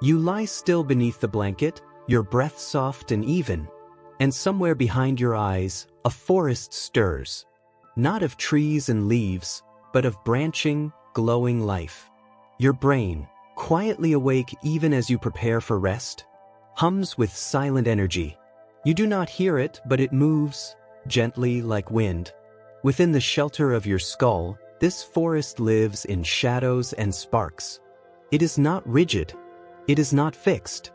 You lie still beneath the blanket, your breath soft and even, and somewhere behind your eyes, a forest stirs. Not of trees and leaves, but of branching, glowing life. Your brain, quietly awake even as you prepare for rest, hums with silent energy. You do not hear it, but it moves, gently like wind. Within the shelter of your skull, this forest lives in shadows and sparks. It is not rigid. It is not fixed.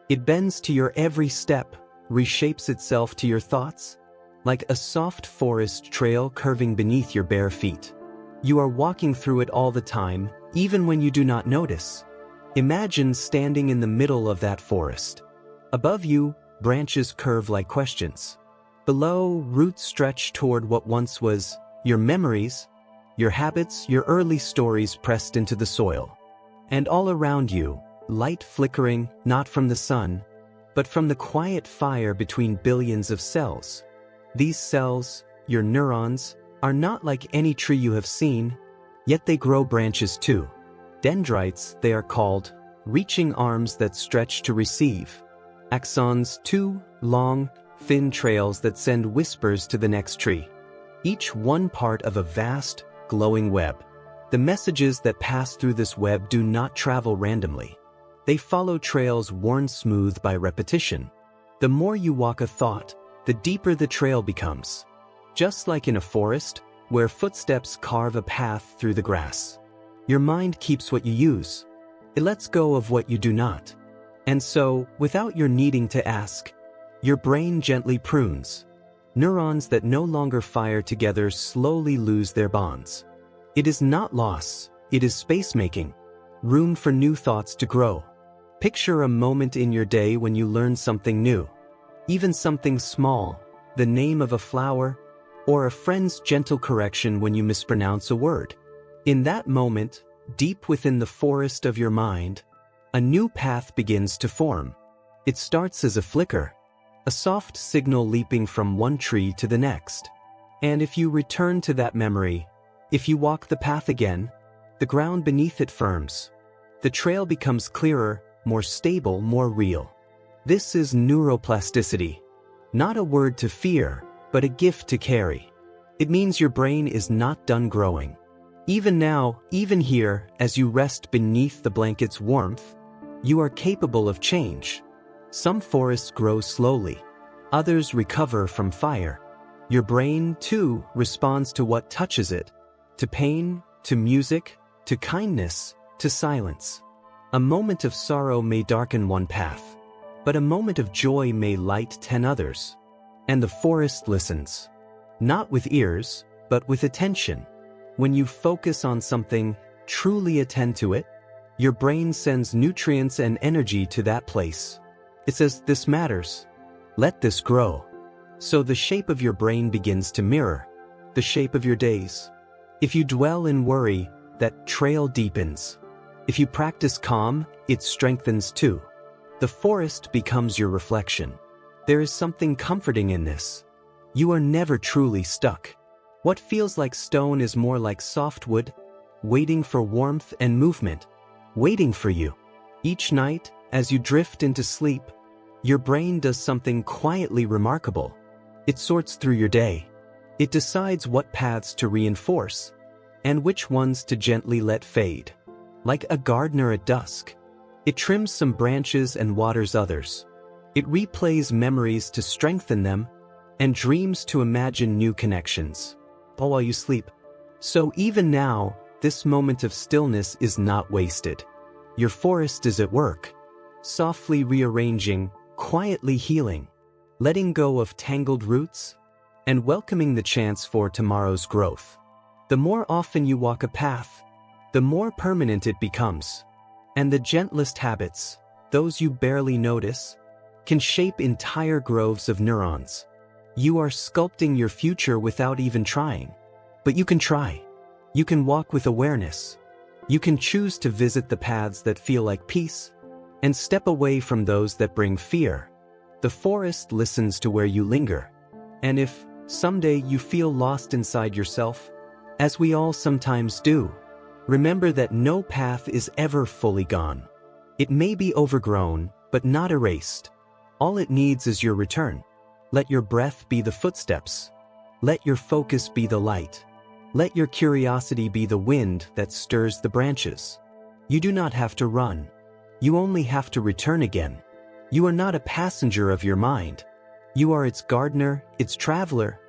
It bends to your every step, reshapes itself to your thoughts, like a soft forest trail curving beneath your bare feet. You are walking through it all the time, even when you do not notice. Imagine standing in the middle of that forest. Above you, branches curve like questions. Below, roots stretch toward what once was your memories, your habits, your early stories pressed into the soil. And all around you, light flickering, not from the sun, but from the quiet fire between billions of cells. These cells, your neurons, are not like any tree you have seen, yet they grow branches too. Dendrites, they are called, reaching arms that stretch to receive. Axons, two long, thin trails that send whispers to the next tree. Each one part of a vast, glowing web. The messages that pass through this web do not travel randomly. They follow trails worn smooth by repetition. The more you walk a thought, the deeper the trail becomes. Just like in a forest, where footsteps carve a path through the grass. Your mind keeps what you use. It lets go of what you do not. And so, without your needing to ask, your brain gently prunes. Neurons that no longer fire together slowly lose their bonds. It is not loss, it is space-making. Room for new thoughts to grow. Picture a moment in your day when you learn something new. Even something small, the name of a flower, or a friend's gentle correction when you mispronounce a word. In that moment, deep within the forest of your mind, a new path begins to form. It starts as a flicker, a soft signal leaping from one tree to the next. And if you return to that memory, if you walk the path again, the ground beneath it firms. The trail becomes clearer, more stable, more real. This is neuroplasticity. Not a word to fear, but a gift to carry. It means your brain is not done growing. Even now, even here, as you rest beneath the blanket's warmth, you are capable of change. Some forests grow slowly. Others recover from fire. Your brain, too, responds to what touches it. To pain, to music, to kindness, to silence. A moment of sorrow may darken one path, but a moment of joy may light 10 others. And the forest listens. Not with ears, but with attention. When you focus on something, truly attend to it, your brain sends nutrients and energy to that place. It says, this matters. Let this grow. So the shape of your brain begins to mirror the shape of your days. If you dwell in worry, that trail deepens. If you practice calm, it strengthens too. The forest becomes your reflection. There is something comforting in this. You are never truly stuck. What feels like stone is more like soft wood, waiting for warmth and movement, waiting for you. Each night, as you drift into sleep, your brain does something quietly remarkable. It sorts through your day. It decides what paths to reinforce, and which ones to gently let fade. Like a gardener at dusk, it trims some branches and waters others. It replays memories to strengthen them, and dreams to imagine new connections, all while you sleep. So even now, this moment of stillness is not wasted. Your forest is at work, softly rearranging, quietly healing, letting go of tangled roots, and welcoming the chance for tomorrow's growth. The more often you walk a path, the more permanent it becomes. And the gentlest habits, those you barely notice, can shape entire groves of neurons. You are sculpting your future without even trying. But you can try. You can walk with awareness. You can choose to visit the paths that feel like peace, and step away from those that bring fear. The forest listens to where you linger. And if, someday, you feel lost inside yourself, as we all sometimes do, remember that no path is ever fully gone. It may be overgrown, but not erased. All it needs is your return. Let your breath be the footsteps. Let your focus be the light. Let your curiosity be the wind that stirs the branches. You do not have to run. You only have to return again. You are not a passenger of your mind. You are its gardener, its traveler,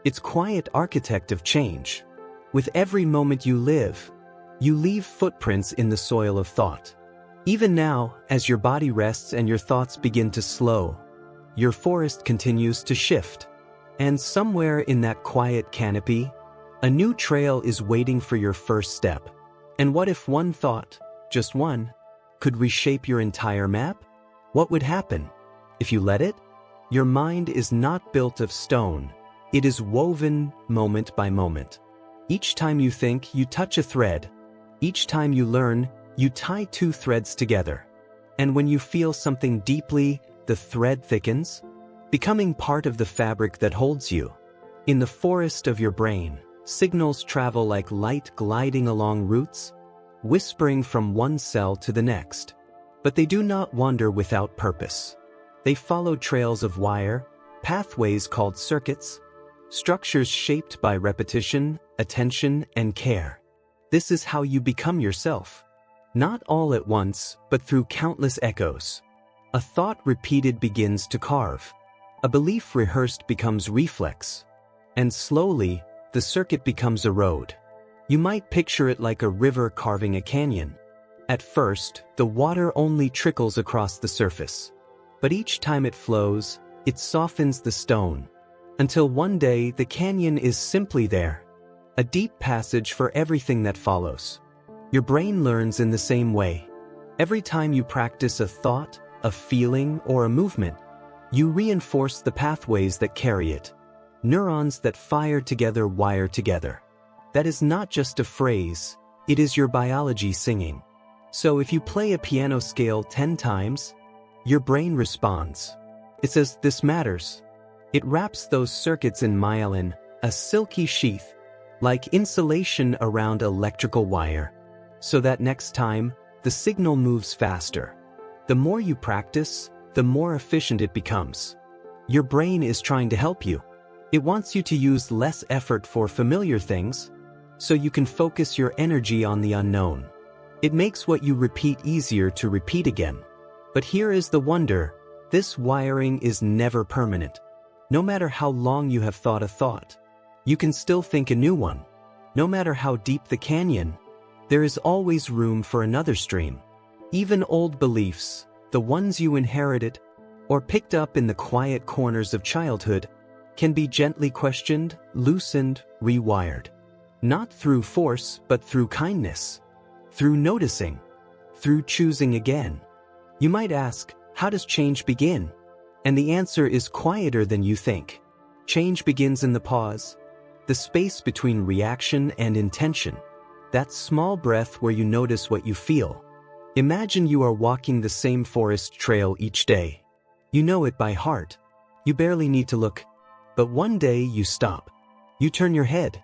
its quiet architect of change. With every moment you live, you leave footprints in the soil of thought. Even now, as your body rests and your thoughts begin to slow, your forest continues to shift. And somewhere in that quiet canopy, a new trail is waiting for your first step. And what if one thought, just one, could reshape your entire map? What would happen if you let it? Your mind is not built of stone. It is woven moment by moment. Each time you think, you touch a thread. Each time you learn, you tie two threads together. And when you feel something deeply, the thread thickens, becoming part of the fabric that holds you. In the forest of your brain, signals travel like light gliding along roots, whispering from one cell to the next. But they do not wander without purpose. They follow trails of wire, pathways called circuits, structures shaped by repetition, attention, and care. This is how you become yourself. Not all at once, but through countless echoes. A thought repeated begins to carve. A belief rehearsed becomes reflex. And slowly, the circuit becomes a road. You might picture it like a river carving a canyon. At first, the water only trickles across the surface. But each time it flows, it softens the stone. Until one day, the canyon is simply there. A deep passage for everything that follows. Your brain learns in the same way. Every time you practice a thought, a feeling, or a movement, you reinforce the pathways that carry it. Neurons that fire together wire together. That is not just a phrase, it is your biology singing. So if you play a piano scale 10 times, your brain responds. It says, "This matters." It wraps those circuits in myelin, a silky sheath, like insulation around electrical wire. So that next time, the signal moves faster. The more you practice, the more efficient it becomes. Your brain is trying to help you. It wants you to use less effort for familiar things, so you can focus your energy on the unknown. It makes what you repeat easier to repeat again. But here is the wonder, this wiring is never permanent. No matter how long you have thought a thought, you can still think a new one. No matter how deep the canyon, there is always room for another stream. Even old beliefs, the ones you inherited or picked up in the quiet corners of childhood, can be gently questioned, loosened, rewired. Not through force, but through kindness. Through noticing. Through choosing again. You might ask, how does change begin? And the answer is quieter than you think. Change begins in the pause, the space between reaction and intention. That small breath where you notice what you feel. Imagine you are walking the same forest trail each day. You know it by heart. You barely need to look. But one day you stop. You turn your head.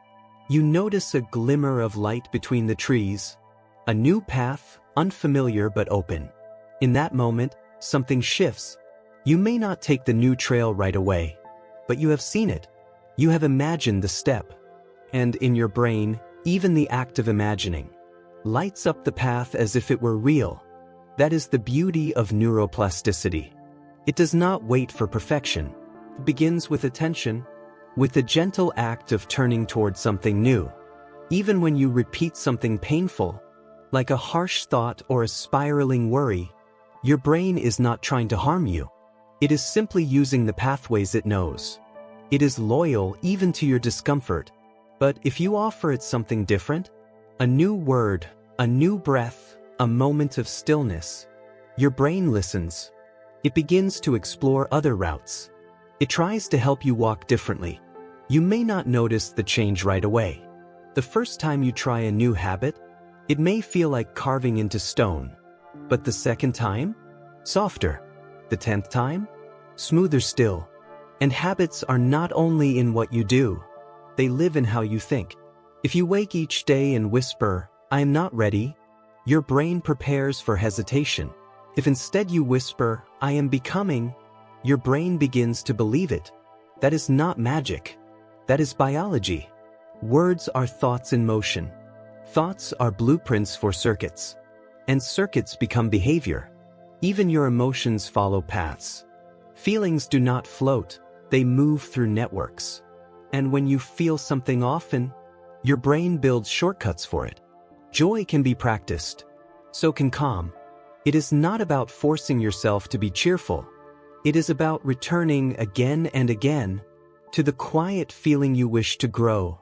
You notice a glimmer of light between the trees. A new path, unfamiliar but open. In that moment, something shifts. You may not take the new trail right away, but you have seen it. You have imagined the step. And in your brain, even the act of imagining lights up the path as if it were real. That is the beauty of neuroplasticity. It does not wait for perfection. It begins with attention, with the gentle act of turning towards something new. Even when you repeat something painful, like a harsh thought or a spiraling worry, your brain is not trying to harm you. It is simply using the pathways it knows. It is loyal even to your discomfort. But if you offer it something different, a new word, a new breath, a moment of stillness, your brain listens. It begins to explore other routes. It tries to help you walk differently. You may not notice the change right away. The first time you try a new habit, it may feel like carving into stone. But the second time, softer. The 10th time, smoother still. And habits are not only in what you do, they live in how you think. If you wake each day and whisper, "I am not ready," your brain prepares for hesitation. If instead you whisper, "I am becoming," your brain begins to believe it. That is not magic. That is biology. Words are thoughts in motion. Thoughts are blueprints for circuits. And circuits become behavior. Even your emotions follow paths. Feelings do not float, they move through networks. And when you feel something often, your brain builds shortcuts for it. Joy can be practiced. So can calm. It is not about forcing yourself to be cheerful. It is about returning again and again to the quiet feeling you wish to grow,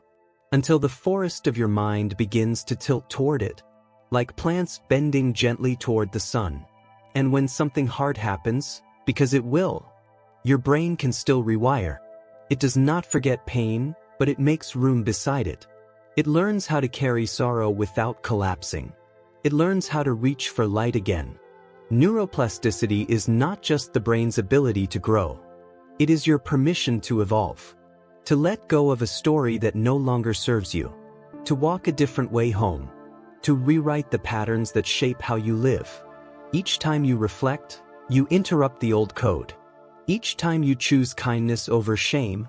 until the forest of your mind begins to tilt toward it, like plants bending gently toward the sun. And when something hard happens, because it will, your brain can still rewire. It does not forget pain, but it makes room beside it. It learns how to carry sorrow without collapsing. It learns how to reach for light again. Neuroplasticity is not just the brain's ability to grow. It is your permission to evolve. To let go of a story that no longer serves you. To walk a different way home. To rewrite the patterns that shape how you live. Each time you reflect, you interrupt the old code. Each time you choose kindness over shame,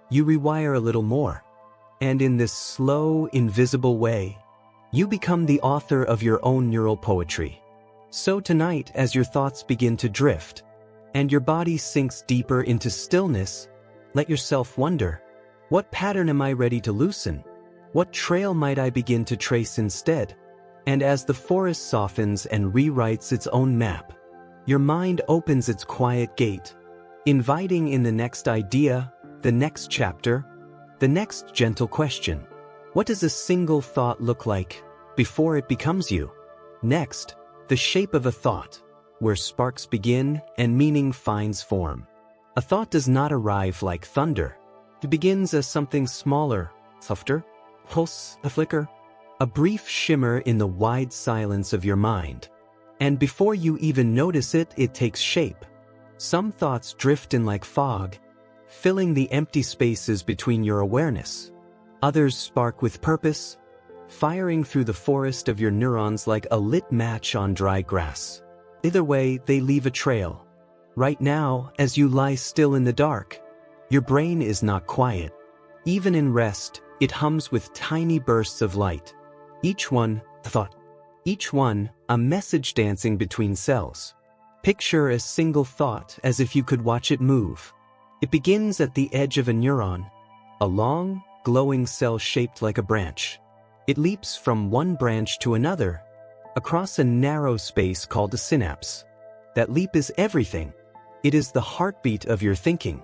you rewire a little more. And in this slow, invisible way, you become the author of your own neural poetry. So tonight, as your thoughts begin to drift, and your body sinks deeper into stillness, let yourself wonder, what pattern am I ready to loosen? What trail might I begin to trace instead? And as the forest softens and rewrites its own map, your mind opens its quiet gate, inviting in the next idea, the next chapter, the next gentle question. What does a single thought look like before it becomes you? Next, the shape of a thought, where sparks begin and meaning finds form. A thought does not arrive like thunder. It begins as something smaller, softer, pulse, a flicker, a brief shimmer in the wide silence of your mind. And before you even notice it, it takes shape. Some thoughts drift in like fog, filling the empty spaces between your awareness. Others spark with purpose, firing through the forest of your neurons like a lit match on dry grass. Either way, they leave a trail. Right now, as you lie still in the dark, your brain is not quiet. Even in rest, it hums with tiny bursts of light. Each one, a thought. Each one, a message dancing between cells. Picture a single thought as if you could watch it move. It begins at the edge of a neuron, a long, glowing cell shaped like a branch. It leaps from one branch to another, across a narrow space called a synapse. That leap is everything. It is the heartbeat of your thinking.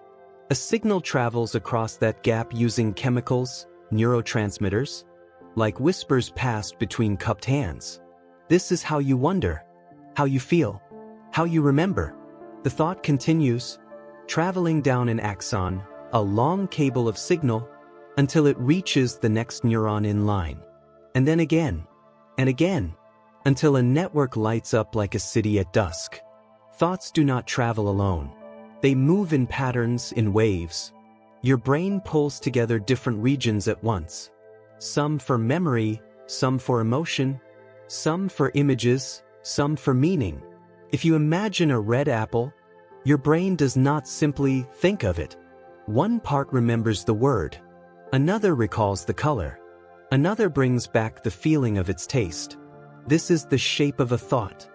A signal travels across that gap using chemicals, neurotransmitters, like whispers passed between cupped hands. This is how you wonder, how you feel, how you remember. The thought continues, traveling down an axon, a long cable of signal, until it reaches the next neuron in line. And then again, and again, until a network lights up like a city at dusk. Thoughts do not travel alone. They move in patterns, in waves. Your brain pulls together different regions at once. Some for memory, some for emotion, some for images, some for meaning. If you imagine a red apple, your brain does not simply think of it. One part remembers the word, another recalls the color, another brings back the feeling of its taste. This is the shape of a thought.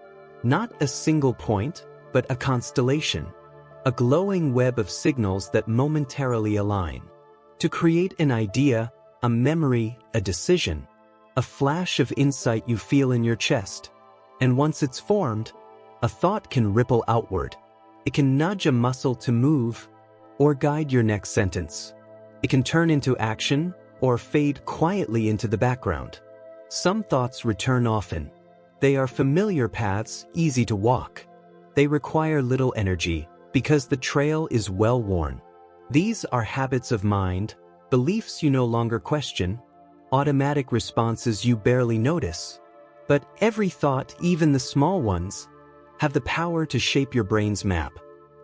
Not a single point, but a constellation. A glowing web of signals that momentarily align. To create an idea, a memory, a decision, a flash of insight you feel in your chest. And once it's formed, a thought can ripple outward. It can nudge a muscle to move, or guide your next sentence. It can turn into action, or fade quietly into the background. Some thoughts return often. They are familiar paths, easy to walk. They require little energy, because the trail is well worn. These are habits of mind, beliefs you no longer question, automatic responses you barely notice. But every thought, even the small ones, have the power to shape your brain's map.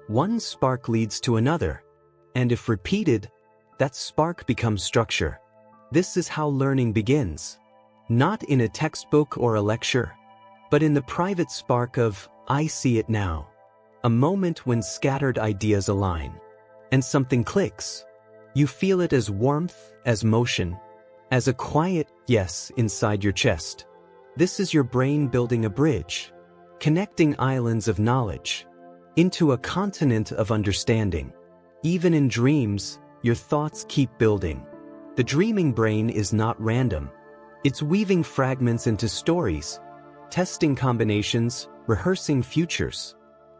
One spark leads to another, and if repeated, that spark becomes structure. This is how learning begins. Not in a textbook or a lecture, but in the private spark of "I see it now." A moment when scattered ideas align, and something clicks. You feel it as warmth, as motion, as a quiet yes inside your chest. This is your brain building a bridge, connecting islands of knowledge into a continent of understanding. Even in dreams, your thoughts keep building. The dreaming brain is not random. It's weaving fragments into stories, testing combinations, rehearsing futures.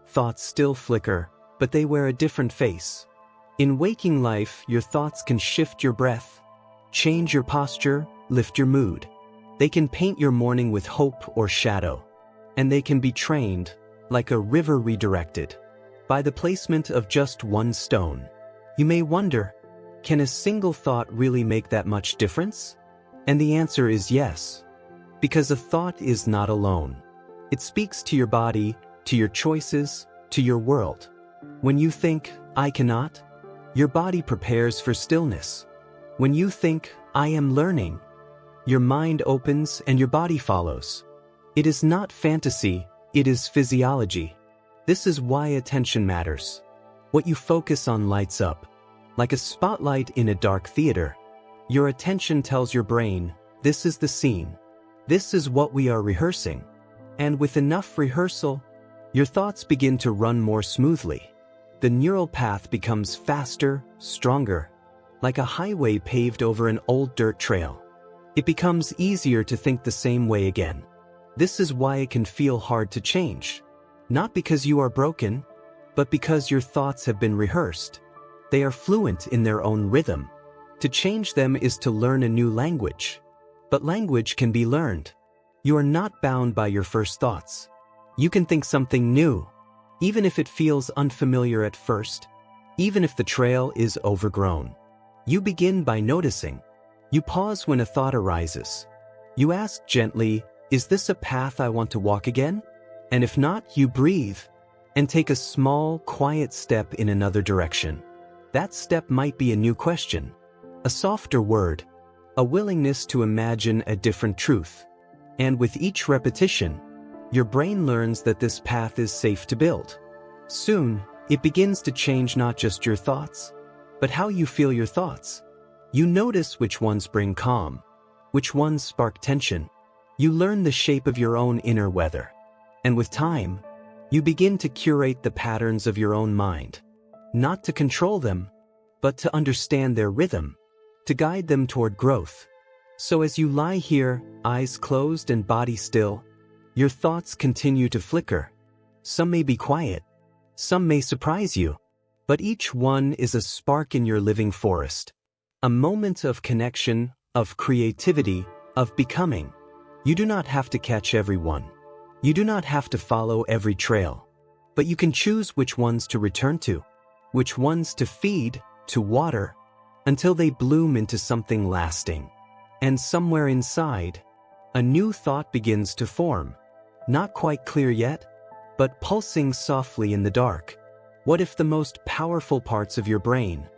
Thoughts still flicker, but they wear a different face. In waking life, your thoughts can shift your breath, change your posture, lift your mood. They can paint your morning with hope or shadow. And they can be trained, like a river redirected, by the placement of just one stone. You may wonder, can a single thought really make that much difference? And the answer is yes. Because a thought is not alone. It speaks to your body, to your choices, to your world. When you think, "I cannot," your body prepares for stillness. When you think, "I am learning," your mind opens and your body follows. It is not fantasy, it is physiology. This is why attention matters. What you focus on lights up. Like a spotlight in a dark theater, your attention tells your brain, this is the scene. This is what we are rehearsing. And with enough rehearsal, your thoughts begin to run more smoothly. The neural path becomes faster, stronger, like a highway paved over an old dirt trail. It becomes easier to think the same way again. This is why it can feel hard to change. Not because you are broken, but because your thoughts have been rehearsed. They are fluent in their own rhythm. To change them is to learn a new language. But language can be learned. You are not bound by your first thoughts. You can think something new, even if it feels unfamiliar at first, even if the trail is overgrown. You begin by noticing. You pause when a thought arises. You ask gently, is this a path I want to walk again? And if not, you breathe and take a small, quiet step in another direction. That step might be a new question, a softer word, a willingness to imagine a different truth. And with each repetition, your brain learns that this path is safe to build. Soon, it begins to change not just your thoughts, but how you feel your thoughts. You notice which ones bring calm, which ones spark tension. You learn the shape of your own inner weather. And with time, you begin to curate the patterns of your own mind. Not to control them, but to understand their rhythm, to guide them toward growth. So as you lie here, eyes closed and body still, your thoughts continue to flicker. Some may be quiet, some may surprise you, but each one is a spark in your living forest. A moment of connection, of creativity, of becoming. You do not have to catch every one. You do not have to follow every trail. But you can choose which ones to return to, which ones to feed, to water, until they bloom into something lasting. And somewhere inside, a new thought begins to form. Not quite clear yet, but pulsing softly in the dark. What if the most powerful parts of your brain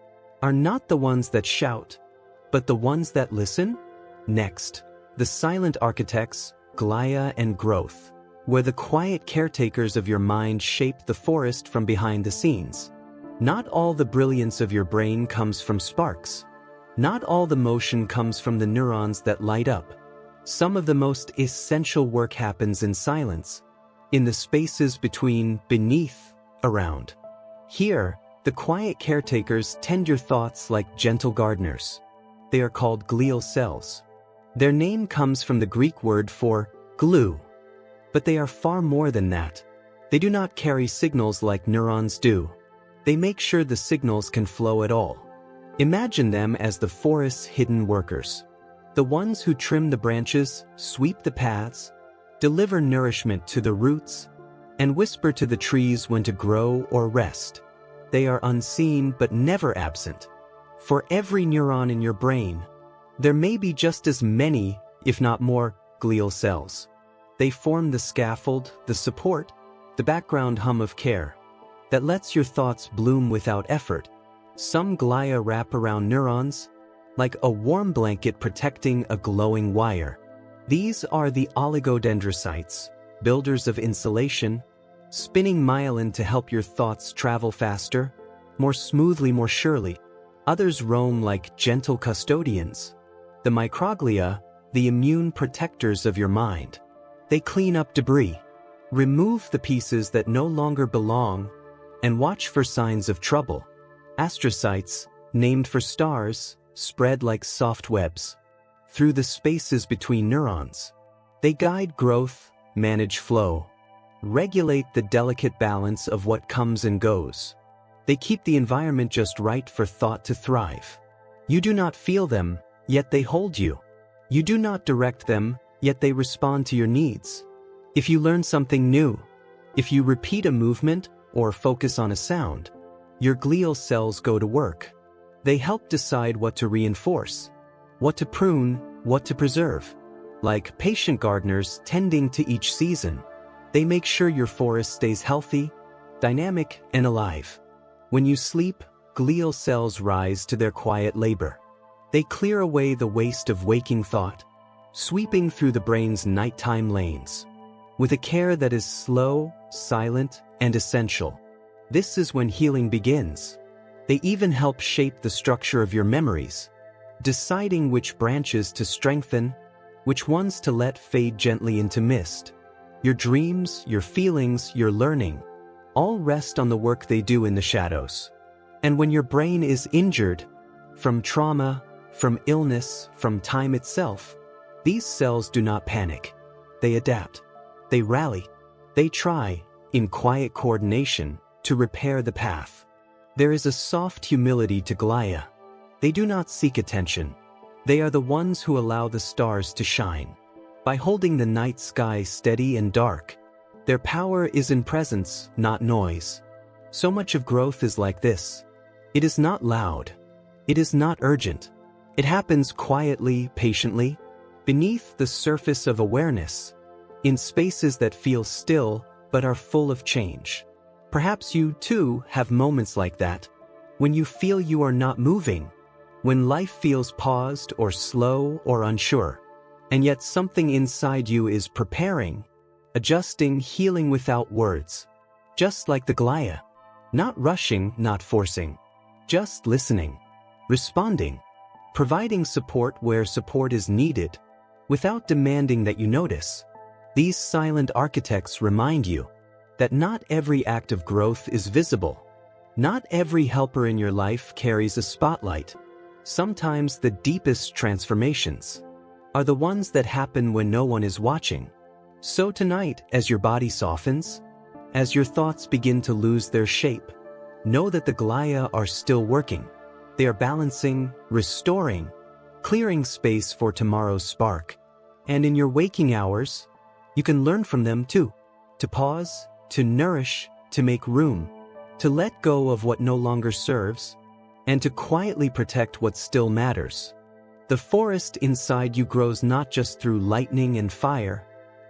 are not the ones that shout, but the ones that listen? Next, the silent architects, glia and growth, where the quiet caretakers of your mind shape the forest from behind the scenes. Not all the brilliance of your brain comes from sparks. Not all the motion comes from the neurons that light up. Some of the most essential work happens in silence, in the spaces between, beneath, around. Here, the quiet caretakers tend your thoughts like gentle gardeners. They are called glial cells. Their name comes from the Greek word for glue. But they are far more than that. They do not carry signals like neurons do. They make sure the signals can flow at all. Imagine them as the forest's hidden workers. The ones who trim the branches, sweep the paths, deliver nourishment to the roots, and whisper to the trees when to grow or rest. They are unseen but never absent. For every neuron in your brain, there may be just as many, if not more, glial cells. They form the scaffold, the support, the background hum of care that lets your thoughts bloom without effort. Some glia wrap around neurons, like a warm blanket protecting a glowing wire. These are the oligodendrocytes, builders of insulation, spinning myelin to help your thoughts travel faster, more smoothly, more surely. Others roam like gentle custodians. The microglia, the immune protectors of your mind. They clean up debris, remove the pieces that no longer belong, and watch for signs of trouble. Astrocytes, named for stars, spread like soft webs through the spaces between neurons. They guide growth, manage flow, regulate the delicate balance of what comes and goes. They keep the environment just right for thought to thrive. You do not feel them, yet they hold you. You do not direct them, yet they respond to your needs. If you learn something new, if you repeat a movement or focus on a sound, your glial cells go to work. They help decide what to reinforce, what to prune, what to preserve. Like patient gardeners tending to each season, they make sure your forest stays healthy, dynamic, and alive. When you sleep, glial cells rise to their quiet labor. They clear away the waste of waking thought, sweeping through the brain's nighttime lanes. With a care that is slow, silent, and essential. This is when healing begins. They even help shape the structure of your memories, deciding which branches to strengthen, which ones to let fade gently into mist. Your dreams, your feelings, your learning, all rest on the work they do in the shadows. And when your brain is injured, from trauma, from illness, from time itself, these cells do not panic. They adapt. They rally. They try, in quiet coordination, to repair the path. There is a soft humility to glia. They do not seek attention. They are the ones who allow the stars to shine. By holding the night sky steady and dark, their power is in presence, not noise. So much of growth is like this. It is not loud. It is not urgent. It happens quietly, patiently, beneath the surface of awareness, in spaces that feel still but are full of change. Perhaps you, too, have moments like that, when you feel you are not moving, when life feels paused or slow or unsure, and yet something inside you is preparing, adjusting, healing without words. Just like the glia. Not rushing, not forcing. Just listening. Responding. Providing support where support is needed, without demanding that you notice. These silent architects remind you that not every act of growth is visible. Not every helper in your life carries a spotlight. Sometimes the deepest transformations are the ones that happen when no one is watching. So tonight, as your body softens, as your thoughts begin to lose their shape, know that the glia are still working. They are balancing, restoring, clearing space for tomorrow's spark. And in your waking hours, you can learn from them too. To pause, to nourish, to make room, to let go of what no longer serves, and to quietly protect what still matters. The forest inside you grows not just through lightning and fire,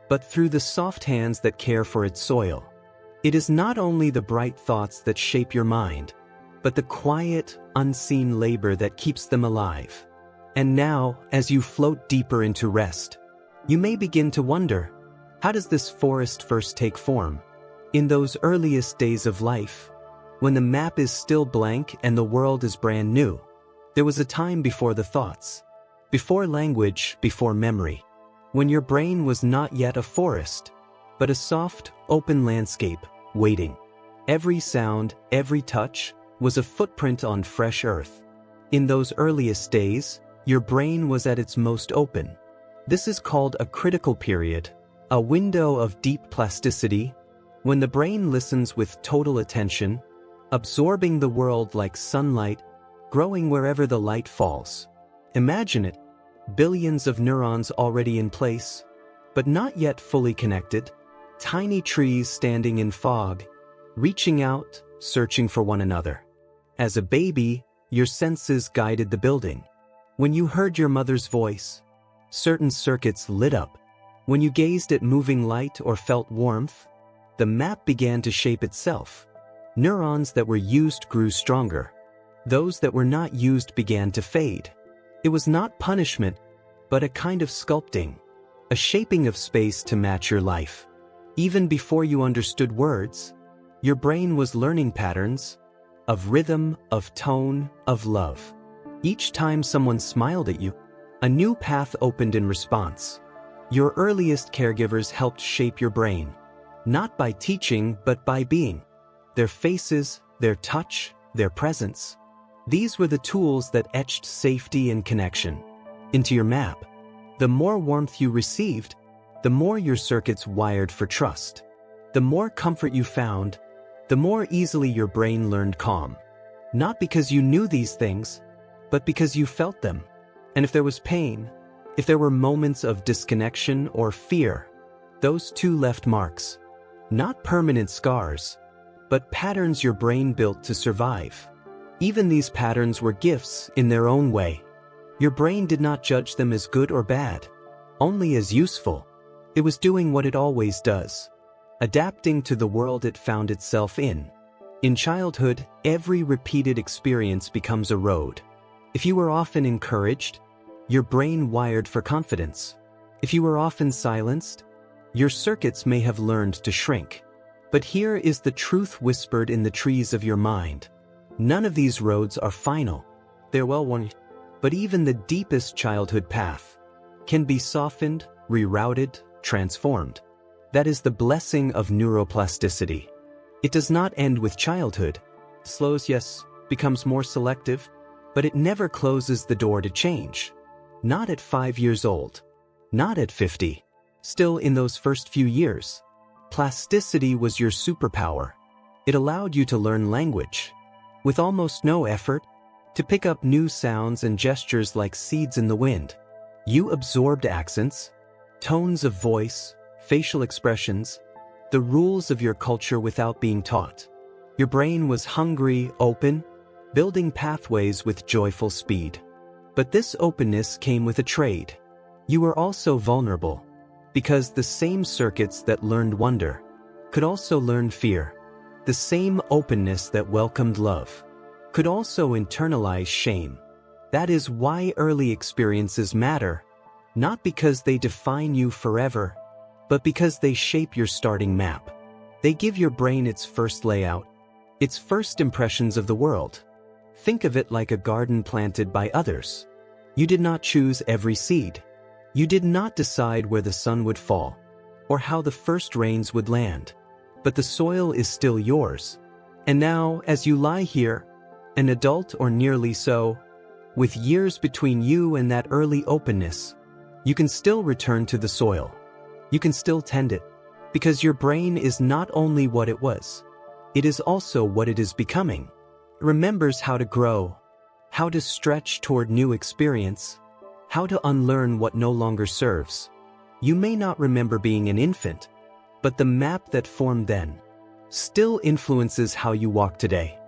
but through the soft hands that care for its soil. It is not only the bright thoughts that shape your mind, but the quiet, unseen labor that keeps them alive. And now, as you float deeper into rest, you may begin to wonder, how does this forest first take form? In those earliest days of life, when the map is still blank and the world is brand new, there was a time before the thoughts, before language, before memory, when your brain was not yet a forest, but a soft, open landscape, waiting. Every sound, every touch, was a footprint on fresh earth. In those earliest days, your brain was at its most open. This is called a critical period, a window of deep plasticity, when the brain listens with total attention, absorbing the world like sunlight, growing wherever the light falls. Imagine it, billions of neurons already in place, but not yet fully connected, tiny trees standing in fog, reaching out, searching for one another. As a baby, your senses guided the building. When you heard your mother's voice, certain circuits lit up. When you gazed at moving light or felt warmth, the map began to shape itself. Neurons that were used grew stronger. Those that were not used began to fade. It was not punishment, but a kind of sculpting, a shaping of space to match your life. Even before you understood words, your brain was learning patterns of rhythm, of tone, of love. Each time someone smiled at you, a new path opened in response. Your earliest caregivers helped shape your brain, not by teaching but by being. Their faces, their touch, their presence. These were the tools that etched safety and connection into your map. The more warmth you received, the more your circuits wired for trust. The more comfort you found, the more easily your brain learned calm. Not because you knew these things, but because you felt them. And if there was pain, if there were moments of disconnection or fear, those too left marks. Not permanent scars, but patterns your brain built to survive. Even these patterns were gifts in their own way. Your brain did not judge them as good or bad, only as useful. It was doing what it always does, adapting to the world it found itself in. In childhood, every repeated experience becomes a road. If you were often encouraged, your brain wired for confidence. If you were often silenced, your circuits may have learned to shrink. But here is the truth whispered in the trees of your mind. None of these roads are final. They're well worn. But even the deepest childhood path can be softened, rerouted, transformed. That is the blessing of neuroplasticity. It does not end with childhood. Slows, yes, becomes more selective, but it never closes the door to change. Not at 5 years old. Not at 50. Still in those first few years. Plasticity was your superpower. It allowed you to learn language, with almost no effort, to pick up new sounds and gestures like seeds in the wind. You absorbed accents, tones of voice, facial expressions, the rules of your culture without being taught. Your brain was hungry, open, building pathways with joyful speed. But this openness came with a trade. You were also vulnerable, because the same circuits that learned wonder could also learn fear. The same openness that welcomed love could also internalize shame. That is why early experiences matter, not because they define you forever, but because they shape your starting map. They give your brain its first layout, its first impressions of the world. Think of it like a garden planted by others. You did not choose every seed. You did not decide where the sun would fall, or how the first rains would land. But the soil is still yours. And now, as you lie here, an adult or nearly so, with years between you and that early openness, you can still return to the soil. You can still tend it, because your brain is not only what it was, it is also what it is becoming. It remembers how to grow, how to stretch toward new experience, how to unlearn what no longer serves. You may not remember being an infant, but the map that formed then still influences how you walk today.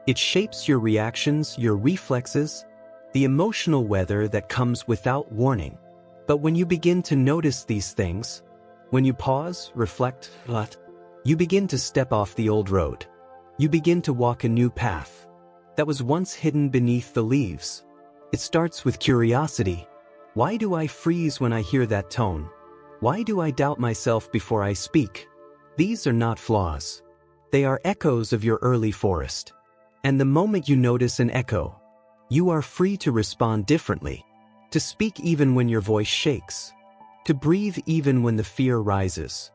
It shapes your reactions, your reflexes, the emotional weather that comes without warning. But when you begin to notice these things, when you pause, reflect, you begin to step off the old road. You begin to walk a new path that was once hidden beneath the leaves. It starts with curiosity. Why do I freeze when I hear that tone? Why do I doubt myself before I speak? These are not flaws. They are echoes of your early forest. And the moment you notice an echo, you are free to respond differently, to speak even when your voice shakes, to breathe even when the fear rises,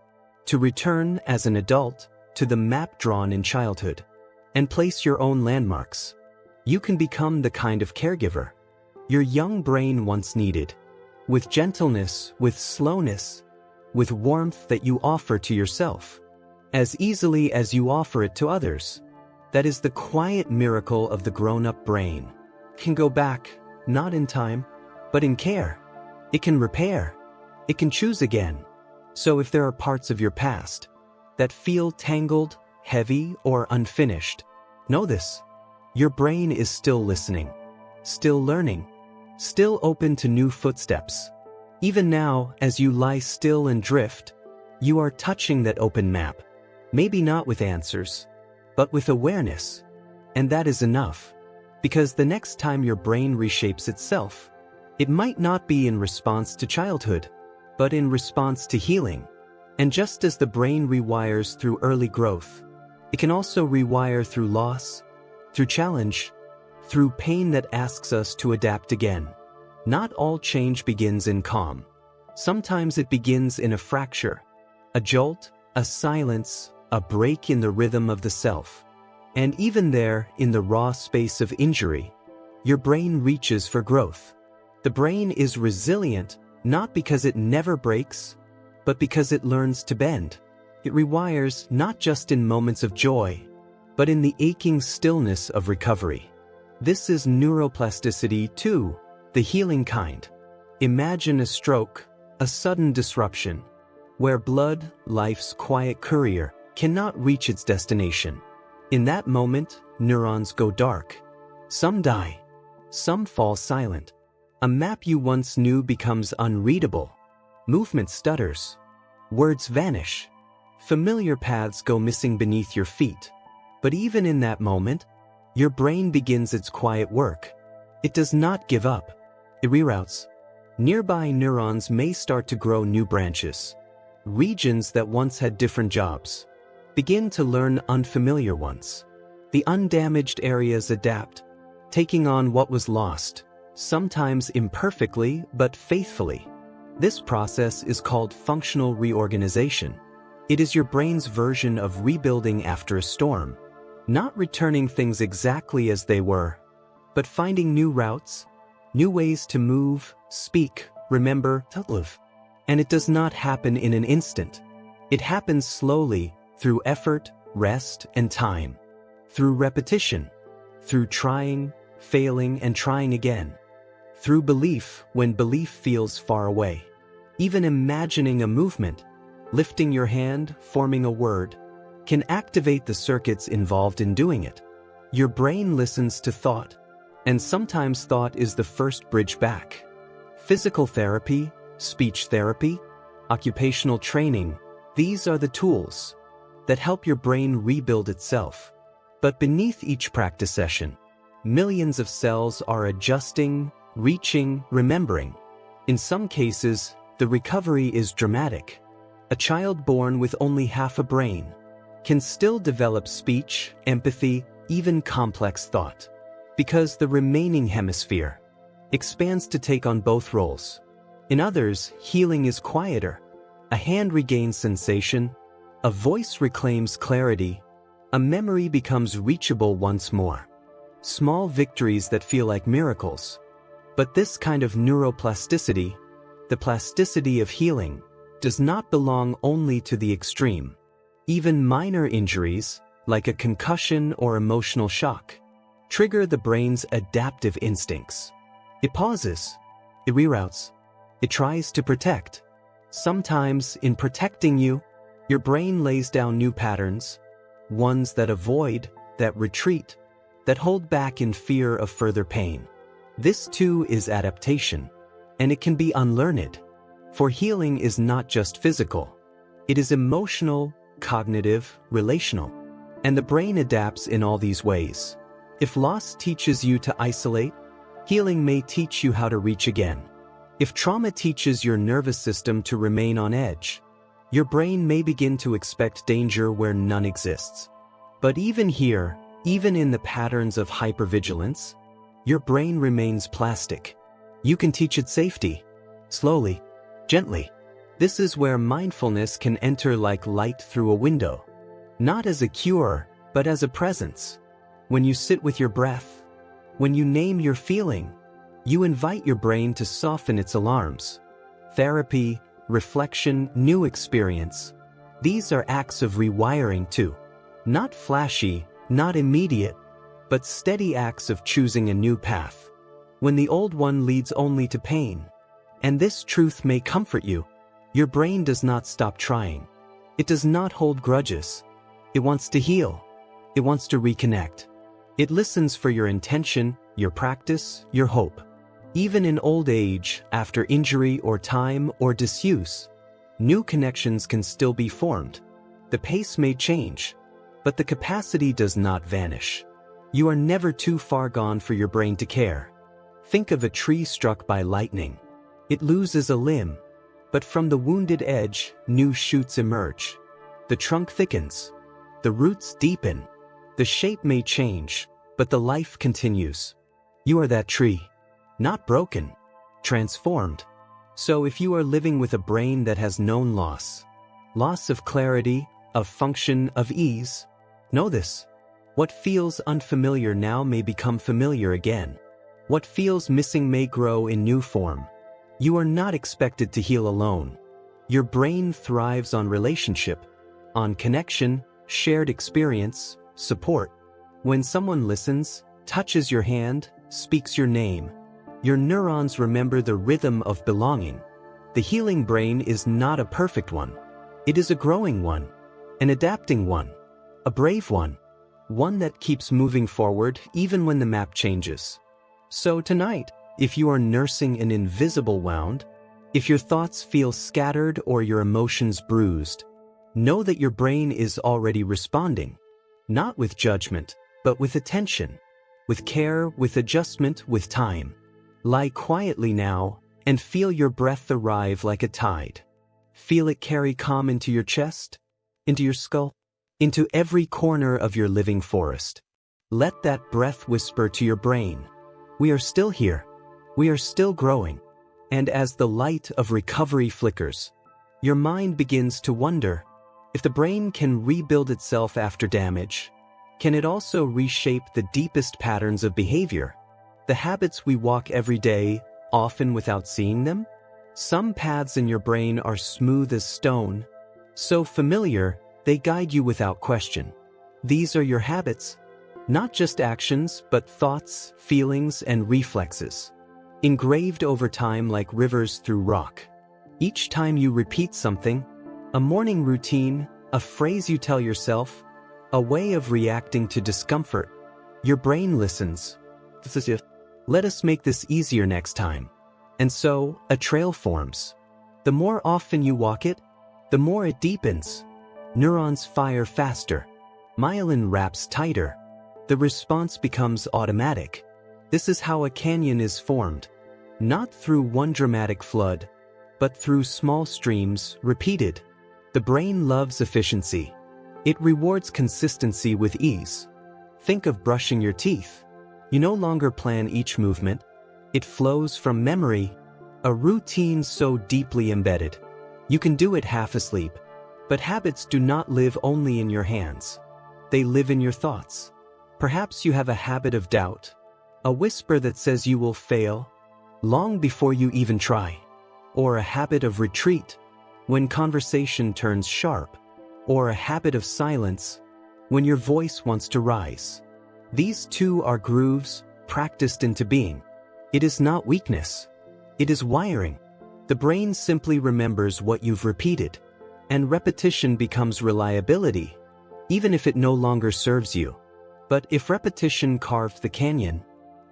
to return as an adult to the map drawn in childhood, and place your own landmarks. You can become the kind of caregiver your young brain once needed, with gentleness, with slowness, with warmth that you offer to yourself, as easily as you offer it to others. That is the quiet miracle of the grown-up brain. It can go back, not in time, but in care. It can repair. It can choose again. So if there are parts of your past that feel tangled, heavy, or unfinished, know this: your brain is still listening, still learning, still open to new footsteps. Even now, as you lie still and drift, you are touching that open map, maybe not with answers, but with awareness. And that is enough, because the next time your brain reshapes itself, it might not be in response to childhood, but in response to healing, And just as the brain rewires through early growth, it can also rewire through loss, through challenge, through pain that asks us to adapt again. Not all change begins in calm. Sometimes it begins in a fracture, a jolt, a silence, a break in the rhythm of the self. And even there, in the raw space of injury, your brain reaches for growth. The brain is resilient, not because it never breaks, but because it learns to bend. It rewires not just in moments of joy, but in the aching stillness of recovery. This is neuroplasticity too, the healing kind. Imagine a stroke, a sudden disruption, where blood, life's quiet courier, cannot reach its destination. In that moment, neurons go dark. Some die. Some fall silent. A map you once knew becomes unreadable. Movement stutters. Words vanish. Familiar paths go missing beneath your feet. But even in that moment, your brain begins its quiet work. It does not give up. It reroutes. Nearby neurons may start to grow new branches. Regions that once had different jobs begin to learn unfamiliar ones. The undamaged areas adapt, taking on what was lost, sometimes imperfectly but faithfully. This process is called functional reorganization. It is your brain's version of rebuilding after a storm. Not returning things exactly as they were, but finding new routes, new ways to move, speak, remember, to live. And it does not happen in an instant. It happens slowly, through effort, rest, and time. Through repetition. Through trying, failing, and trying again. Through belief when belief feels far away. Even imagining a movement, lifting your hand, forming a word, can activate the circuits involved in doing it. Your brain listens to thought, and sometimes thought is the first bridge back. Physical therapy, speech therapy, occupational training, these are the tools that help your brain rebuild itself. But beneath each practice session, millions of cells are adjusting, reaching, remembering. In some cases, the recovery is dramatic. A child born with only half a brain can still develop speech, empathy, even complex thought, because the remaining hemisphere expands to take on both roles. In others, healing is quieter. A hand regains sensation, a voice reclaims clarity, a memory becomes reachable once more. Small victories that feel like miracles. But this kind of neuroplasticity, the plasticity of healing, does not belong only to the extreme. Even minor injuries, like a concussion or emotional shock, trigger the brain's adaptive instincts. It pauses, it reroutes, it tries to protect. Sometimes, in protecting you, your brain lays down new patterns, ones that avoid, that retreat, that hold back in fear of further pain. This too is adaptation, and it can be unlearned. For healing is not just physical. It is emotional, cognitive, relational. And the brain adapts in all these ways. If loss teaches you to isolate, healing may teach you how to reach again. If trauma teaches your nervous system to remain on edge, your brain may begin to expect danger where none exists. But even here, even in the patterns of hypervigilance, your brain remains plastic. You can teach it safety, slowly, gently. This is where mindfulness can enter like light through a window. Not as a cure, but as a presence. When you sit with your breath, when you name your feeling, you invite your brain to soften its alarms. Therapy, reflection, new experience. These are acts of rewiring too. Not flashy, not immediate, but steady acts of choosing a new path. When the old one leads only to pain. And this truth may comfort you. Your brain does not stop trying. It does not hold grudges. It wants to heal. It wants to reconnect. It listens for your intention, your practice, your hope. Even in old age, after injury or time or disuse, new connections can still be formed. The pace may change, but the capacity does not vanish. You are never too far gone for your brain to care. Think of a tree struck by lightning. It loses a limb, But from the wounded edge, new shoots emerge. The trunk thickens. The roots deepen. The shape may change, but the life continues. You are that tree. Not broken. Transformed. So if you are living with a brain that has known loss of clarity, of function, of ease, know this. What feels unfamiliar now may become familiar again. What feels missing may grow in new form. You are not expected to heal alone. Your brain thrives on relationship, on connection, shared experience, support. When someone listens, touches your hand, speaks your name, your neurons remember the rhythm of belonging. The healing brain is not a perfect one. It is a growing one, an adapting one, a brave one that keeps moving forward even when the map changes. So tonight, if you are nursing an invisible wound, if your thoughts feel scattered or your emotions bruised, know that your brain is already responding, not with judgment, but with attention, with care, with adjustment, with time. Lie quietly now and feel your breath arrive like a tide. Feel it carry calm into your chest, into your skull, into every corner of your living forest. Let that breath whisper to your brain, we are still here. We are still growing. And as the light of recovery flickers, your mind begins to wonder, if the brain can rebuild itself after damage, can it also reshape the deepest patterns of behavior? The habits we walk every day, often without seeing them? Some paths in your brain are smooth as stone, so familiar they guide you without question. These are your habits, not just actions, but thoughts, feelings, and reflexes, engraved over time like rivers through rock. Each time you repeat something, a morning routine, a phrase you tell yourself, a way of reacting to discomfort, your brain listens. Let us make this easier next time. And so, a trail forms. The more often you walk it, the more it deepens. Neurons fire faster. Myelin wraps tighter. The response becomes automatic. This is how a canyon is formed. Not through one dramatic flood, but through small streams, repeated. The brain loves efficiency. It rewards consistency with ease. Think of brushing your teeth. You no longer plan each movement. It flows from memory, a routine so deeply embedded. You can do it half asleep. But habits do not live only in your hands. They live in your thoughts. Perhaps you have a habit of doubt, a whisper that says you will fail long before you even try, or a habit of retreat when conversation turns sharp, or a habit of silence when your voice wants to rise. These too are grooves practiced into being. It is not weakness. It is wiring. The brain simply remembers what you've repeated, and repetition becomes reliability, even if it no longer serves you. But if repetition carved the canyon,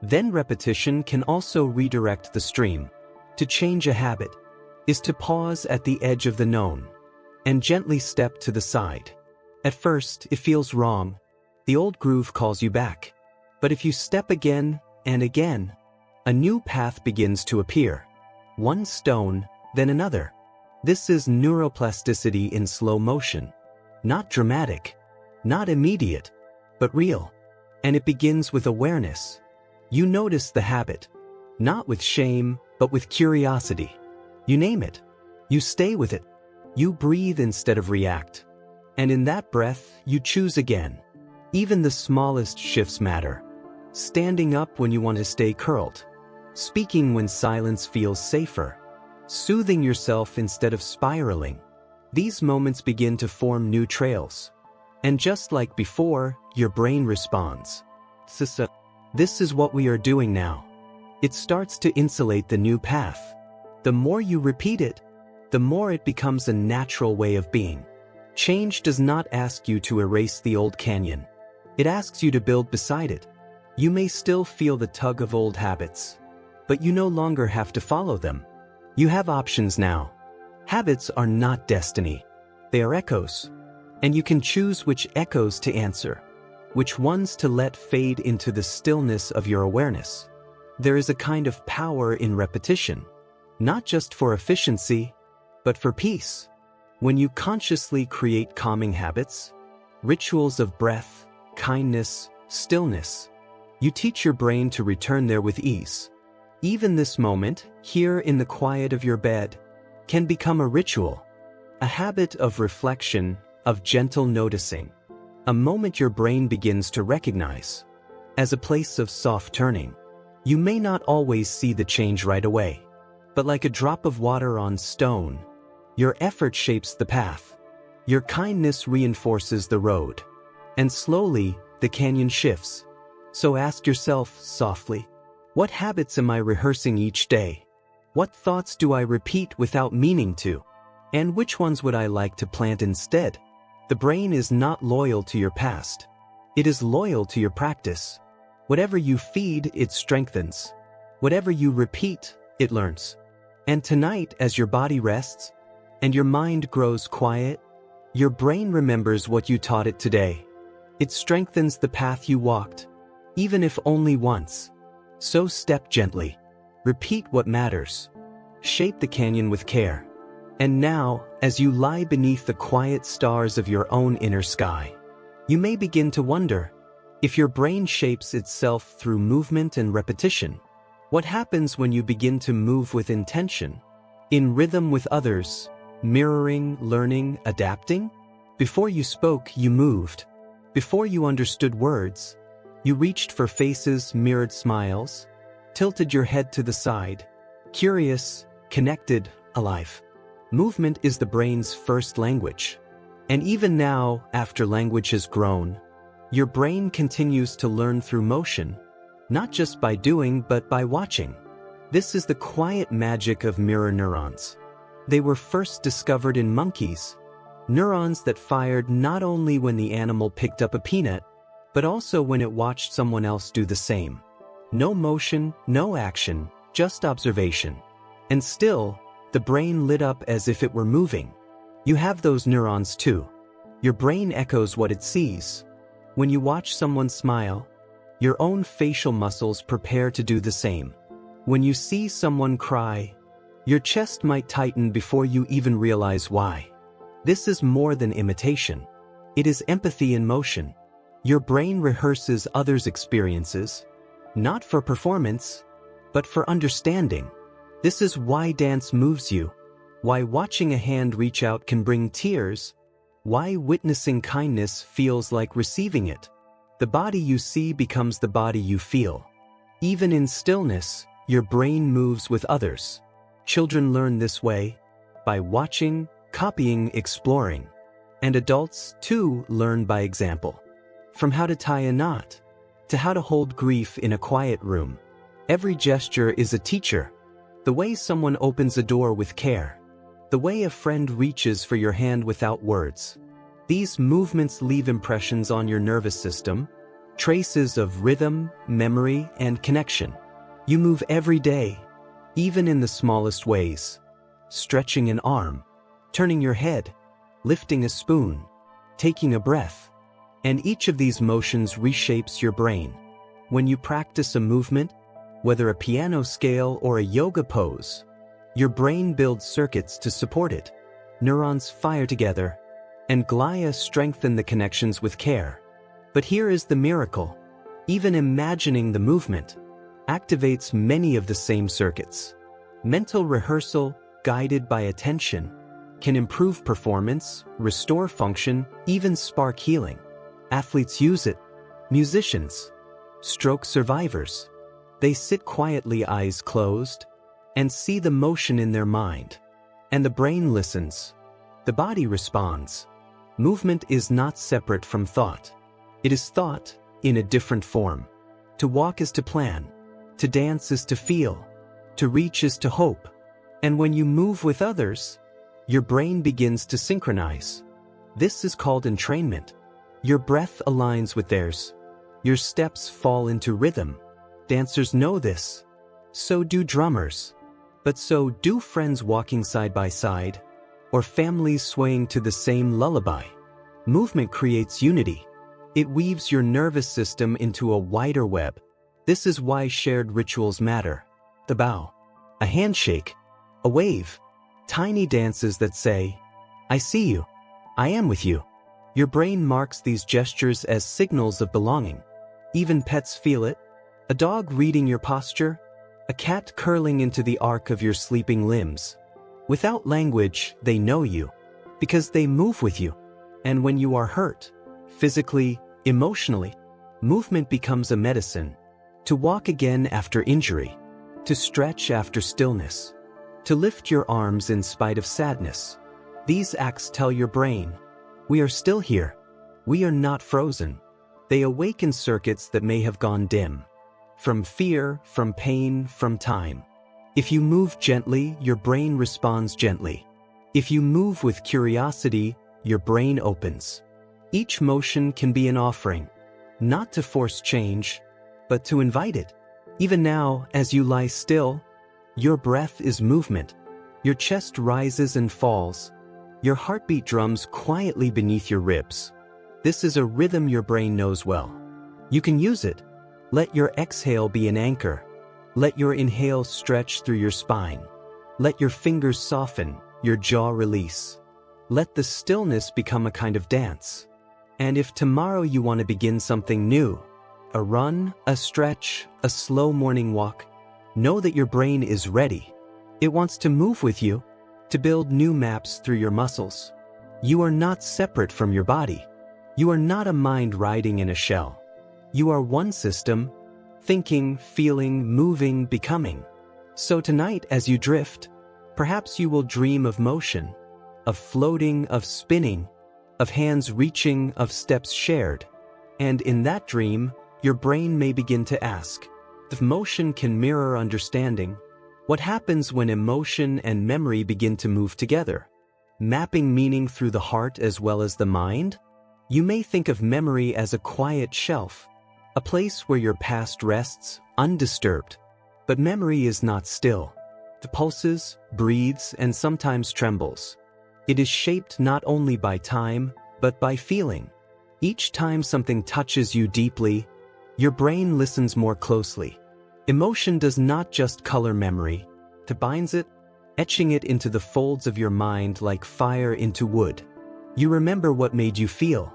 then repetition can also redirect the stream. To change a habit is to pause at the edge of the known and gently step to the side. At first, it feels wrong. The old groove calls you back. But if you step again and again, a new path begins to appear. One stone, then another. This is neuroplasticity in slow motion. Not dramatic, not immediate, but real. And it begins with awareness. You notice the habit, not with shame, but with curiosity. You name it. You stay with it. You breathe instead of react. And in that breath, you choose again. Even the smallest shifts matter. Standing up when you want to stay curled. Speaking when silence feels safer. Soothing yourself instead of spiraling. These moments begin to form new trails. And just like before, your brain responds. This is what we are doing now. It starts to insulate the new path. The more you repeat it, the more it becomes a natural way of being. Change does not ask you to erase the old canyon. It asks you to build beside it. You may still feel the tug of old habits, but you no longer have to follow them. You have options now. Habits are not destiny. They are echoes. And you can choose which echoes to answer, which ones to let fade into the stillness of your awareness. There is a kind of power in repetition, not just for efficiency, but for peace. When you consciously create calming habits, rituals of breath, kindness, stillness, you teach your brain to return there with ease. Even this moment, here in the quiet of your bed, can become a ritual, a habit of reflection, of gentle noticing, a moment your brain begins to recognize as a place of soft turning. You may not always see the change right away, but like a drop of water on stone, your effort shapes the path. Your kindness reinforces the road, and slowly the canyon shifts. So ask yourself softly, what habits am I rehearsing each day? What thoughts do I repeat without meaning to? And which ones would I like to plant instead? The brain is not loyal to your past. It is loyal to your practice. Whatever you feed, it strengthens. Whatever you repeat, it learns. And tonight, as your body rests, and your mind grows quiet, your brain remembers what you taught it today. It strengthens the path you walked, even if only once. So step gently. Repeat what matters. Shape the canyon with care. And now, as you lie beneath the quiet stars of your own inner sky, you may begin to wonder, if your brain shapes itself through movement and repetition, what happens when you begin to move with intention, in rhythm with others, mirroring, learning, adapting? Before you spoke, you moved. Before you understood words, you reached for faces, mirrored smiles, tilted your head to the side, curious, connected, alive. Movement is the brain's first language. And even now, after language has grown, your brain continues to learn through motion, not just by doing but by watching. This is the quiet magic of mirror neurons. They were first discovered in monkeys, neurons that fired not only when the animal picked up a peanut, but also when it watched someone else do the same. No motion, no action, just observation. And still, the brain lit up as if it were moving. You have those neurons too. Your brain echoes what it sees. When you watch someone smile, your own facial muscles prepare to do the same. When you see someone cry, your chest might tighten before you even realize why. This is more than imitation. It is empathy in motion. Your brain rehearses others' experiences, not for performance, but for understanding. This is why dance moves you, why watching a hand reach out can bring tears, why witnessing kindness feels like receiving it. The body you see becomes the body you feel. Even in stillness, your brain moves with others. Children learn this way, by watching, copying, exploring. And adults, too, learn by example. From how to tie a knot, to how to hold grief in a quiet room. Every gesture is a teacher. The way someone opens a door with care. The way a friend reaches for your hand without words. These movements leave impressions on your nervous system, traces of rhythm, memory, and connection. You move every day, even in the smallest ways. Stretching an arm, turning your head, lifting a spoon, taking a breath. And each of these motions reshapes your brain. When you practice a movement, whether a piano scale or a yoga pose, your brain builds circuits to support it. Neurons fire together, and glia strengthen the connections with care. But here is the miracle. Even imagining the movement activates many of the same circuits. Mental rehearsal, guided by attention, can improve performance, restore function, even spark healing. Athletes use it. Musicians, stroke survivors. They sit quietly, eyes closed, and see the motion in their mind. And the brain listens. The body responds. Movement is not separate from thought. It is thought in a different form. To walk is to plan. To dance is to feel. To reach is to hope. And when you move with others, your brain begins to synchronize. This is called entrainment. Your breath aligns with theirs. Your steps fall into rhythm. Dancers know this. So do drummers. But so do friends walking side by side, or families swaying to the same lullaby. Movement creates unity. It weaves your nervous system into a wider web. This is why shared rituals matter. The bow, a handshake, a wave. Tiny dances that say, "I see you. I am with you." Your brain marks these gestures as signals of belonging. Even pets feel it. A dog reading your posture, a cat curling into the arc of your sleeping limbs. Without language, they know you, because they move with you. And when you are hurt, physically, emotionally, movement becomes a medicine. To walk again after injury, to stretch after stillness, to lift your arms in spite of sadness. These acts tell your brain, we are still here. We are not frozen. They awaken circuits that may have gone dim. From fear, from pain, from time. If you move gently, your brain responds gently. If you move with curiosity, your brain opens. Each motion can be an offering, not to force change, but to invite it. Even now, as you lie still, your breath is movement. Your chest rises and falls. Your heartbeat drums quietly beneath your ribs. This is a rhythm your brain knows well. You can use it. Let your exhale be an anchor. Let your inhale stretch through your spine. Let your fingers soften, your jaw release. Let the stillness become a kind of dance. And if tomorrow you want to begin something new, a run, a stretch, a slow morning walk, know that your brain is ready. It wants to move with you, to build new maps through your muscles. You are not separate from your body. You are not a mind riding in a shell. You are one system, thinking, feeling, moving, becoming. So tonight, as you drift, perhaps you will dream of motion, of floating, of spinning, of hands reaching, of steps shared. And in that dream, your brain may begin to ask, if motion can mirror understanding, what happens when emotion and memory begin to move together? Mapping meaning through the heart as well as the mind? You may think of memory as a quiet shelf, a place where your past rests, undisturbed. But memory is not still. It pulses, breathes, and sometimes trembles. It is shaped not only by time, but by feeling. Each time something touches you deeply, your brain listens more closely. Emotion does not just color memory, it binds it, etching it into the folds of your mind like fire into wood. You remember what made you feel.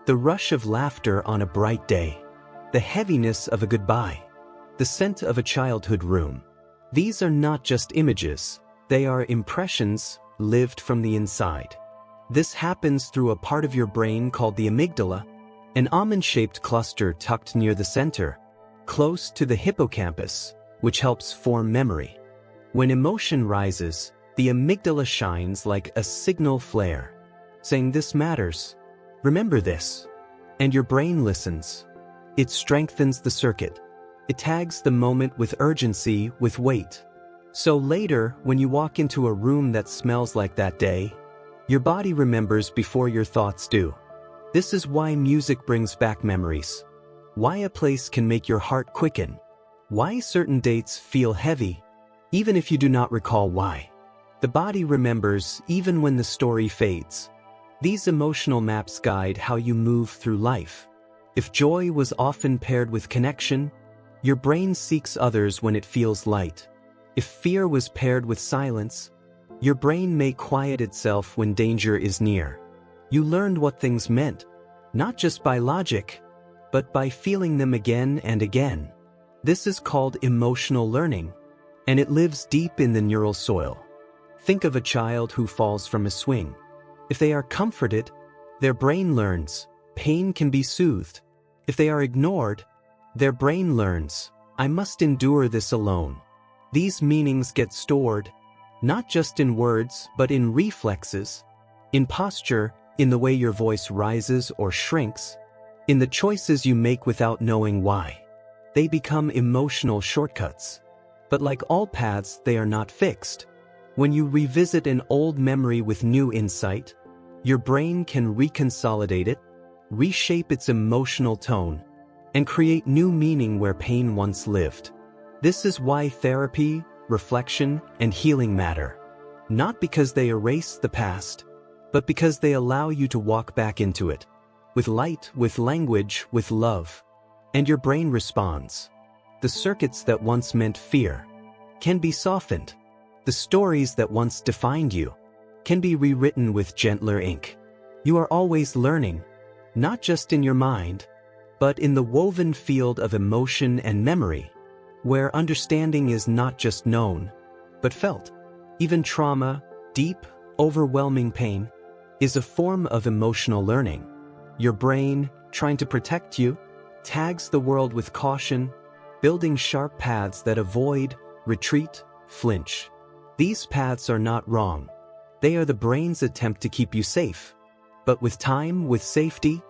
The rush of laughter on a bright day. The heaviness of a goodbye. The scent of a childhood room. These are not just images, they are impressions lived from the inside. This happens through a part of your brain called the amygdala, an almond-shaped cluster tucked near the center, close to the hippocampus, which helps form memory. When emotion rises, the amygdala shines like a signal flare, saying this matters, remember this, and your brain listens. It strengthens the circuit. It tags the moment with urgency, with weight. So later, when you walk into a room that smells like that day, your body remembers before your thoughts do. This is why music brings back memories. Why a place can make your heart quicken. Why certain dates feel heavy, even if you do not recall why. The body remembers even when the story fades. These emotional maps guide how you move through life. If joy was often paired with connection, your brain seeks others when it feels light. If fear was paired with silence, your brain may quiet itself when danger is near. You learned what things meant, not just by logic, but by feeling them again and again. This is called emotional learning, and it lives deep in the neural soil. Think of a child who falls from a swing. If they are comforted, their brain learns, pain can be soothed. If they are ignored, their brain learns, I must endure this alone. These meanings get stored, not just in words, but in reflexes, in posture, in the way your voice rises or shrinks, in the choices you make without knowing why. They become emotional shortcuts. But like all paths, they are not fixed. When you revisit an old memory with new insight, your brain can reconsolidate it, reshape its emotional tone, and create new meaning where pain once lived. This is why therapy, reflection, and healing matter. Not because they erase the past, but because they allow you to walk back into it. With light, with language, with love. And your brain responds. The circuits that once meant fear can be softened. The stories that once defined you can be rewritten with gentler ink. You are always learning, not just in your mind, but in the woven field of emotion and memory, where understanding is not just known, but felt. Even trauma, deep, overwhelming pain, is a form of emotional learning. Your brain, trying to protect you, tags the world with caution, building sharp paths that avoid, retreat, flinch. These paths are not wrong. They are the brain's attempt to keep you safe. But with time, with safety,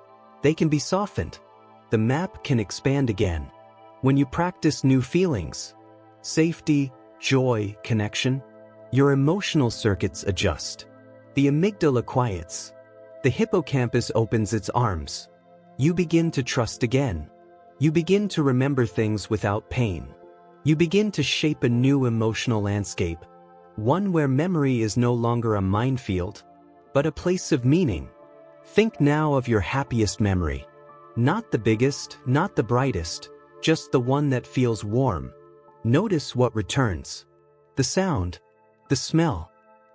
they can be softened. The map can expand again. When you practice new feelings, safety, joy, connection, your emotional circuits adjust. The amygdala quiets. The hippocampus opens its arms. You begin to trust again. You begin to remember things without pain. You begin to shape a new emotional landscape, one where memory is no longer a minefield, but a place of meaning. Think now of your happiest memory. Not the biggest, not the brightest, just the one that feels warm. Notice what returns. The sound, the smell,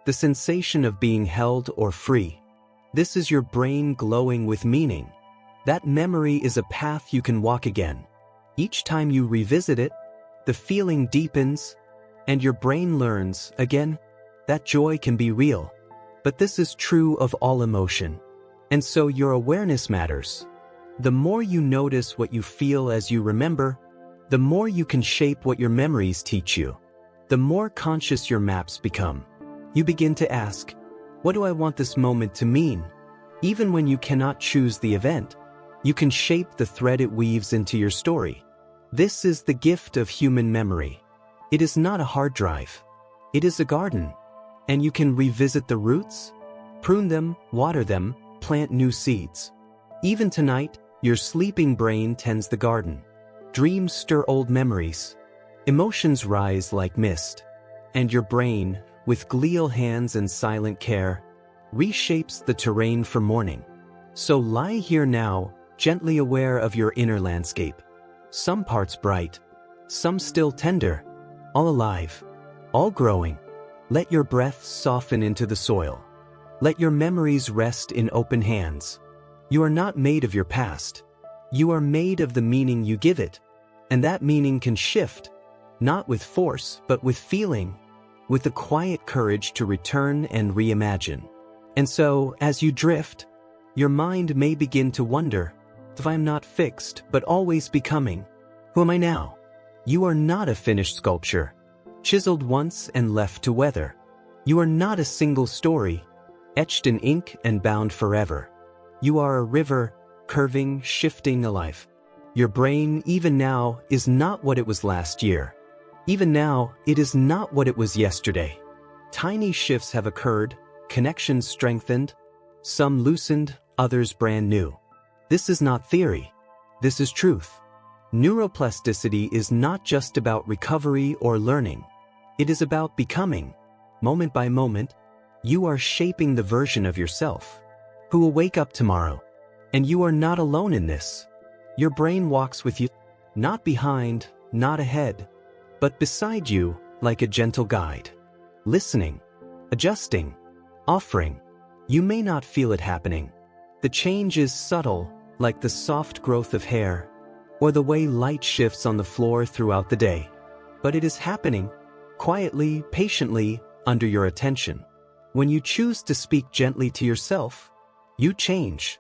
the sensation of being held or free. This is your brain glowing with meaning. That memory is a path you can walk again. Each time you revisit it, the feeling deepens, and your brain learns, again, that joy can be real. But this is true of all emotion. And so your awareness matters. The more you notice what you feel as you remember, the more you can shape what your memories teach you. The more conscious your maps become. You begin to ask, what do I want this moment to mean? Even when you cannot choose the event, you can shape the thread it weaves into your story. This is the gift of human memory. It is not a hard drive. It is a garden. And you can revisit the roots, prune them, water them, plant new seeds. Even tonight, your sleeping brain tends the garden. Dreams stir old memories. Emotions rise like mist. And your brain, with glial hands and silent care, reshapes the terrain for morning. So lie here now, gently aware of your inner landscape. Some parts bright, some still tender, all alive, all growing. Let your breath soften into the soil. Let your memories rest in open hands. You are not made of your past. You are made of the meaning you give it. And that meaning can shift, not with force, but with feeling, with the quiet courage to return and reimagine. And so, as you drift, your mind may begin to wonder, if I am not fixed, but always becoming, who am I now? You are not a finished sculpture, chiseled once and left to weather. You are not a single story, etched in ink and bound forever. You are a river, curving, shifting, alive. Your brain, even now, is not what it was last year. Even now, it is not what it was yesterday. Tiny shifts have occurred, connections strengthened, some loosened, others brand new. This is not theory. This is truth. Neuroplasticity is not just about recovery or learning. It is about becoming. Moment by moment, you are shaping the version of yourself who will wake up tomorrow. And you are not alone in this. Your brain walks with you, not behind, not ahead, but beside you like a gentle guide. Listening, adjusting, offering. You may not feel it happening. The change is subtle, like the soft growth of hair, or the way light shifts on the floor throughout the day. But it is happening, quietly, patiently, under your attention. When you choose to speak gently to yourself, you change.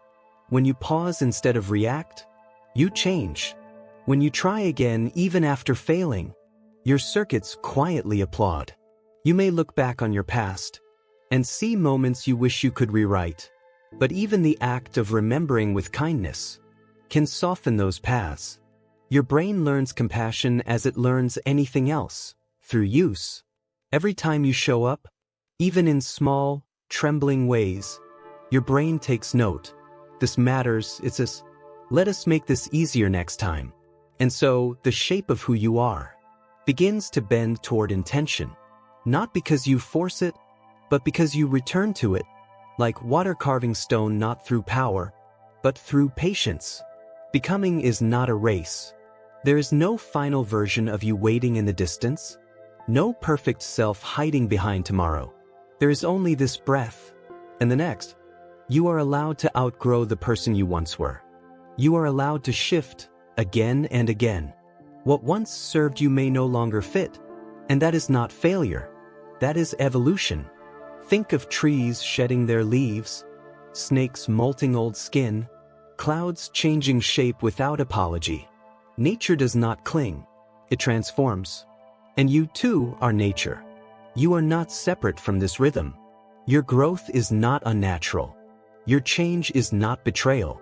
When you pause instead of react, you change. When you try again even after failing, your circuits quietly applaud. You may look back on your past and see moments you wish you could rewrite. But even the act of remembering with kindness can soften those paths. Your brain learns compassion as it learns anything else, through use. Every time you show up, even in small, trembling ways, your brain takes note. This matters, it says, let us make this easier next time. And so, the shape of who you are begins to bend toward intention. Not because you force it, but because you return to it, like water carving stone, not through power, but through patience. Becoming is not a race. There is no final version of you waiting in the distance. No perfect self hiding behind tomorrow. There is only this breath, and the next. You are allowed to outgrow the person you once were. You are allowed to shift, again and again. What once served you may no longer fit, and that is not failure. That is evolution. Think of trees shedding their leaves, snakes molting old skin, clouds changing shape without apology. Nature does not cling, it transforms. And you too are nature. You are not separate from this rhythm. Your growth is not unnatural. Your change is not betrayal.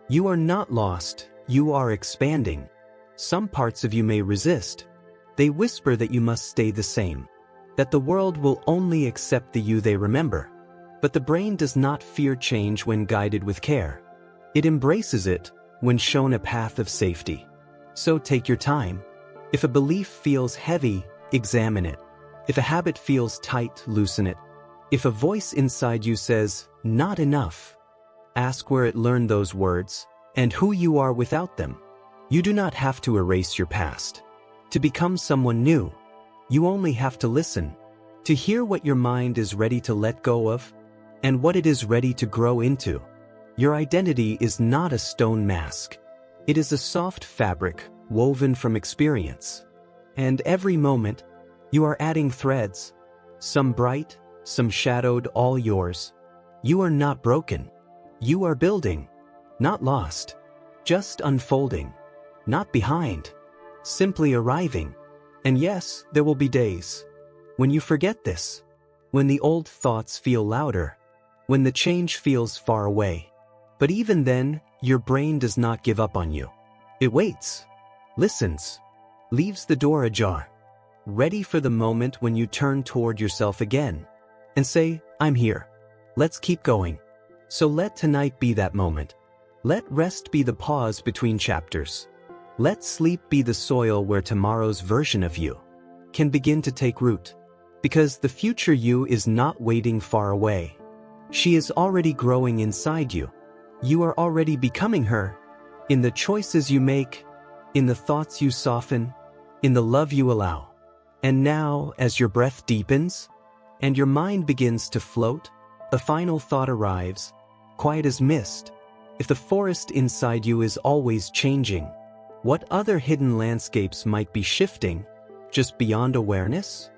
You are not lost, you are expanding. Some parts of you may resist. They whisper that you must stay the same, that the world will only accept the you they remember. But the brain does not fear change when guided with care. It embraces it when shown a path of safety. So take your time. If a belief feels heavy, examine it. If a habit feels tight, loosen it. If a voice inside you says, "Not enough," ask where it learned those words and who you are without them. You do not have to erase your past. To become someone new, you only have to listen, to hear what your mind is ready to let go of and what it is ready to grow into. Your identity is not a stone mask. It is a soft fabric woven from experience. And every moment, you are adding threads, some bright, some shadowed, all yours. You are not broken. You are building, not lost, just unfolding, not behind, simply arriving. And yes, there will be days when you forget this, when the old thoughts feel louder, when the change feels far away. But even then, your brain does not give up on you. It waits, listens, leaves the door ajar, ready for the moment when you turn toward yourself again and say, "I'm here. Let's keep going." So let tonight be that moment. Let rest be the pause between chapters. Let sleep be the soil where tomorrow's version of you can begin to take root. Because the future you is not waiting far away. She is already growing inside you. You are already becoming her, in the choices you make, in the thoughts you soften, in the love you allow. And now, as your breath deepens, and your mind begins to float, a final thought arrives, quiet as mist. If the forest inside you is always changing, what other hidden landscapes might be shifting, just beyond awareness?